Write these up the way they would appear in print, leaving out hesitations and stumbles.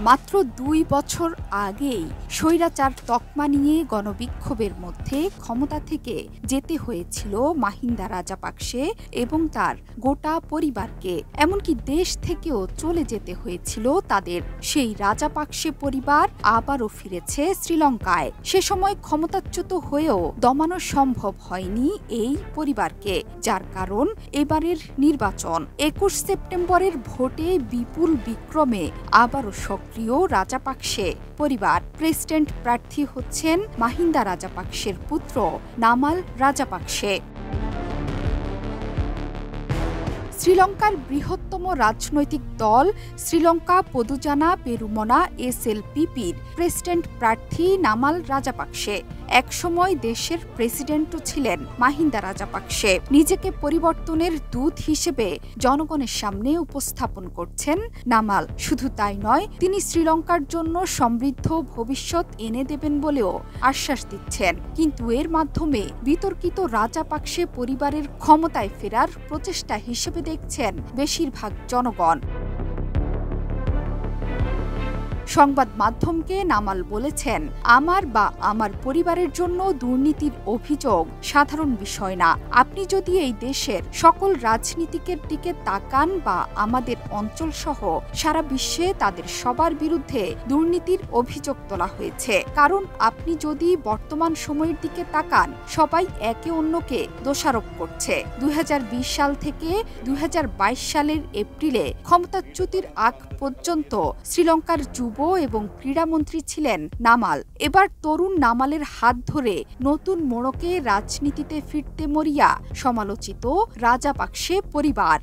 মাত্র ২ বছর আগেই স্বৈরাচার তকমা নিয়ে গণবিক্ষোভের মধ্যে ক্ষমতা থেকে যেতে হয়েছিল মাহিন্দা রাজাপাকসে এবং তার গোটা পরিবারকে। এমনকি দেশ থেকেও চলে যেতে হয়েছিল তাদের। সেই রাজাপাকসে পরিবার আবারও ফিরেছে শ্রীলঙ্কায়। সে সময় ক্ষমতাচ্যুত হয়েও দমানো সম্ভব হয়নি এই পরিবারকে, যার কারণ এবারের নির্বাচন। ২১ সেপ্টেম্বরের ভোটে বিপুল বিক্রমে আবারও সক্রিয় রাজাপাকসে পরিবার। প্রেসিডেন্ট প্রার্থী হচ্ছেন মাহিন্দা রাজাপাকসের পুত্র নামাল রাজাপাকসে। শ্রীলঙ্কার বৃহত্তম রাজনৈতিক দল শ্রীলঙ্কা পদুজানা পেরুমনা SLPP'র প্রেসিডেন্ট প্রার্থী নামাল রাজাপাকসে। একসময় দেশের প্রেসিডেন্টও ছিলেন মাহিন্দা রাজাপাকসে। নিজেকে পরিবর্তনের দূত হিসেবে জনগণের সামনে উপস্থাপন করছেন নামাল। শুধু তাই নয়, তিনি শ্রীলঙ্কার জন্য সমৃদ্ধ ভবিষ্যৎ এনে দেবেন বলেও আশ্বাস দিচ্ছেন। কিন্তু এর মাধ্যমে বিতর্কিত রাজাপাকসে পরিবারের ক্ষমতায় ফেরার প্রচেষ্টা হিসেবে দেখছেন বেশিরভাগ জনগণ। সংবাদ মাধ্যমকে নামাল বলেছেন, আমার পরিবারের জন্য দুর্নীতির অভিযোগ সাধারণ বিষয় না। আপনি যদি এই দেশের সকল রাজনীতিকের দিকে তাকান বা আমাদের অঞ্চল সহ সারা বিশ্বে তাদের সবার বিরুদ্ধে দুর্নীতির অভিযোগ তোলা হয়েছে। কারণ আপনি যদি বর্তমান সময়ের দিকে তাকান, সবাই একে অন্যকে দোষারোপ করছে। ২০২০ সাল থেকে ২০২২ সালের এপ্রিলে ক্ষমতাচ্যুতির আগ পর্যন্ত শ্রীলঙ্কার যুব এবং ক্রীড়ামন্ত্রী ছিলেন নামাল। এবার তরুণ নামালের হাত ধরে নতুন মোড়কে রাজনীতিতে ফিরতে মরিয়া সমালোচিত রাজাপাকসে পরিবার।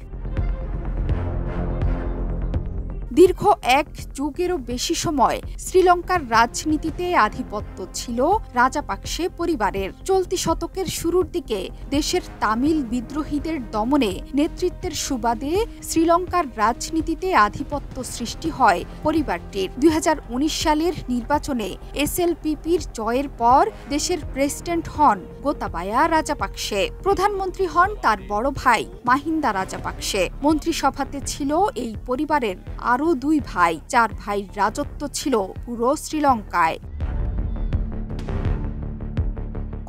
দীর্ঘ এক যুগেরও বেশি সময় শ্রীলঙ্কার রাজনীতিতে আধিপত্য ছিল রাজাপাকসে পরিবারের। চলতি শতকের শুরুর দিকে দেশের তামিল বিদ্রোহীদের দমনে নেতৃত্বের সুবাদে শ্রীলঙ্কার রাজনীতিতে আধিপত্য সৃষ্টি হয় পরিবারটির। ২০১৯ সালের নির্বাচনে SLPP'র জয়ের পর দেশের প্রেসিডেন্ট হন গোতাবায়া রাজাপাকসে। প্রধানমন্ত্রী হন তার বড় ভাই মাহিন্দা রাজাপাকসে। মন্ত্রিসভাতে ছিল এই পরিবারের আরও ২ ভাই। ৪ ভাইয়ের রাজত্ব ছিল পুরো শ্রীলঙ্কায়।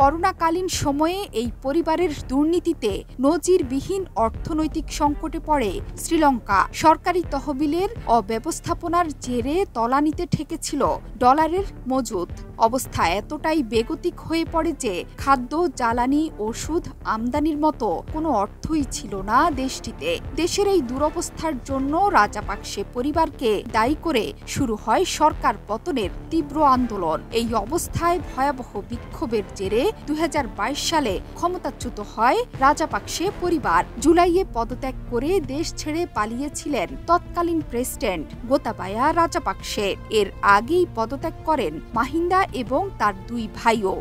করোনাকালীন সময়ে এই পরিবারের দুর্নীতিতে নজিরবিহীন অর্থনৈতিক সংকটে পড়ে শ্রীলঙ্কা। সরকারি তহবিলের অব্যবস্থাপনার জেরে তলানিতে ঠেকেছিল ডলারের মজুদ। অবস্থা এতটাই বেগতিক হয়ে পড়ে যে খাদ্য, জ্বালানি, ওষুধ আমদানির মতো কোনো অর্থই ছিল না দেশটিতে। দেশের এই দুরবস্থার জন্য রাজাপাকসে পরিবারকে দায়ী করে শুরু হয় সরকার পতনের তীব্র আন্দোলন। এই অবস্থায় ভয়াবহ বিক্ষোভের জেরে ২০২২ সালে ক্ষমতাচ্যুত হয় রাজাপাকসে পরিবার। জুলাইয়ে পদত্যাগ করে দেশ ছেড়ে পালিয়েছিলেন তৎকালীন প্রেসিডেন্ট গোতাবায়া রাজাপাকসে। এর আগেই পদত্যাগ করেন মাহিন্দা এবং তার ২ ভাইও।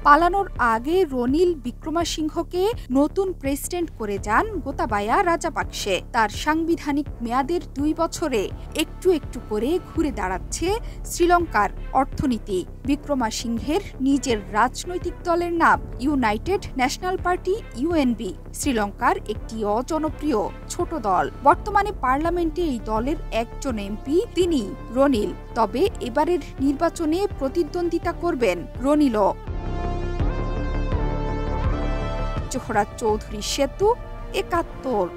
পালানোর আগে রনিল বিক্রমাসিংহকে নতুন প্রেসিডেন্ট করে যান গোতাবায়া রাজাপাকসে। তার সাংবিধানিক মেয়াদের ২ বছরে একটু একটু করে ঘুরে দাঁড়াচ্ছে শ্রীলঙ্কার অর্থনীতি। বিক্রমাসিংহের নিজের রাজনৈতিক দলের নাম ইউনাইটেড ন্যাশনাল পার্টি UNP। শ্রীলঙ্কার একটি অজনপ্রিয় ছোট দল। বর্তমানে পার্লামেন্টে এই দলের একজন MP, তিনি রনিল। তবে এবারের নির্বাচনে প্রতিদ্বন্দ্বিতা করবেন রনিলও। জোহরা চৌধুরী সেতু, ৭১।